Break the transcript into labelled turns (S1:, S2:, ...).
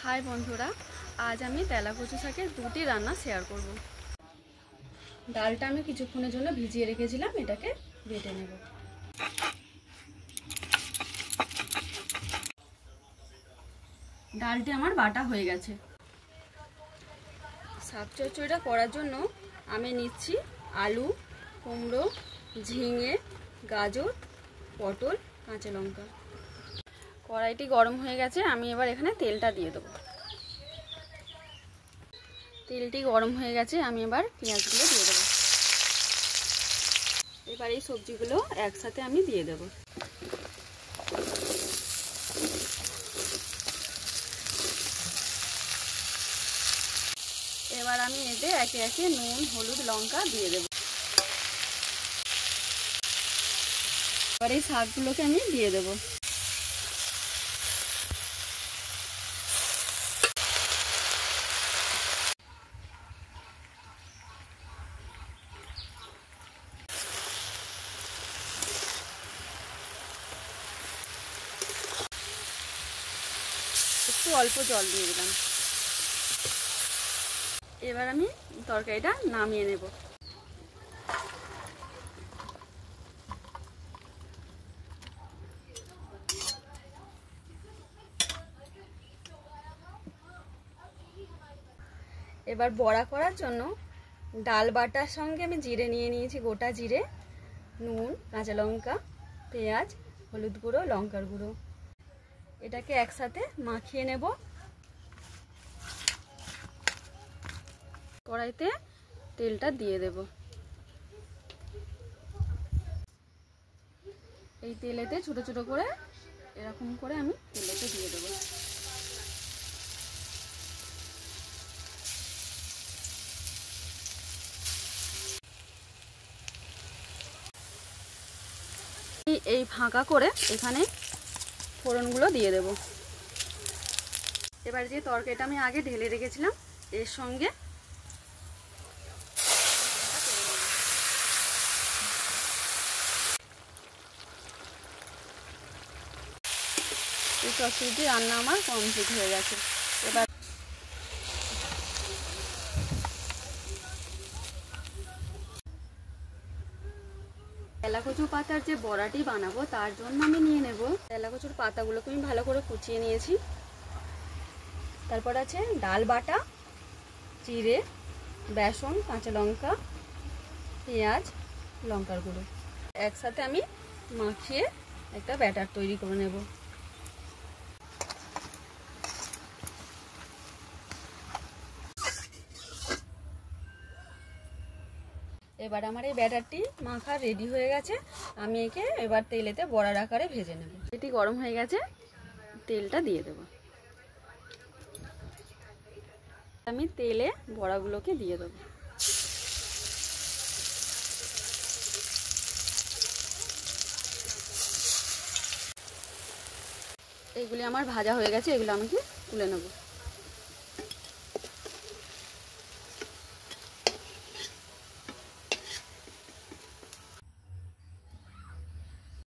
S1: हाय बंधुरा आज आमी तेलाकुचु शाकेर दुटी रान्ना शेयर करब। डालटा आमी किछुक्षणेर जोन्नो भिजिए रेखेछिलाम, एटाके बेटे नेब। डालटी आमार बाटा हये गेछे। शाक चচ্চড়িটা করার জন্য আমি নিচ্ছি আলু, কুমড়ো, ঝিঙে, গাজর, পটল, কাঁচা লঙ্কা। কড়াইটি গরম হয়ে গেছে, আমি এবার এখানে তেলটা দিয়ে দেব। তেলটি গরম হয়ে গেছে, আমি এবার পেঁয়াজগুলো দিয়ে দেব। এবার এই সবজিগুলো একসাথে আমি দিয়ে দেব। এবার আমি এতে একে একে নুন, হলুদ, লঙ্কা দিয়ে দেব। এবার এই শাকগুলোকে আমি দিয়ে দেব। একটু অল্প জল দিয়ে দিলাম। এবার আমি তরকারিটা নামিয়ে নেব। এবার বড়া করার জন্য ডাল বাটার সঙ্গে আমি জিরে নিয়ে নিয়েছি, গোটা জিরে, নুন, কাঁচা লঙ্কা, পেঁয়াজ, হলুদ গুঁড়ো, লঙ্কার গুঁড়ো। এটাকে একসাথে মাখিয়ে নেব। কড়াইতে তেলটা দিয়ে দেব। এই তেলেতে ছোট ছোট করে এরকম করে আমি তেলেতে দিয়ে দেব। এই ফাঁকা করে এখানে ফোড়নগুলো দিয়ে দেব। এবার যে তরকারিটা আমি আগে ঢেলে রেখেছিলাম এর সঙ্গে এই চচ্চড়িটি রান্না আমার কমপ্লিট হয়ে গেছে। এবার তেলাকুচু পাতার যে বড়াটি বানাবো তার জন্য আমি নিয়ে নেব তেলাকুচুর পাতাগুলোকে আমি ভালো করে কুচিয়ে নিয়েছি। তারপর আছে ডাল বাটা, জিরে, বেসন, কাঁচা লঙ্কা, পেঁয়াজ, লঙ্কার গুঁড়ো একসাথে আমি মাখিয়ে একটা ব্যাটার তৈরি করে নেব। এবার আমার এই ব্যাটারটি মাখা রেডি হয়ে গেছে। আমি একে এবার তেলেতে বড়ার আকারে ভেজে নেব। এটি গরম হয়ে গেছে, তেলটা দিয়ে দেব। আমি তেলে বড়াগুলোকে দিয়ে দেব। এগুলি আমার ভাজা হয়ে গেছে, এগুলো আমি তুলে নেব।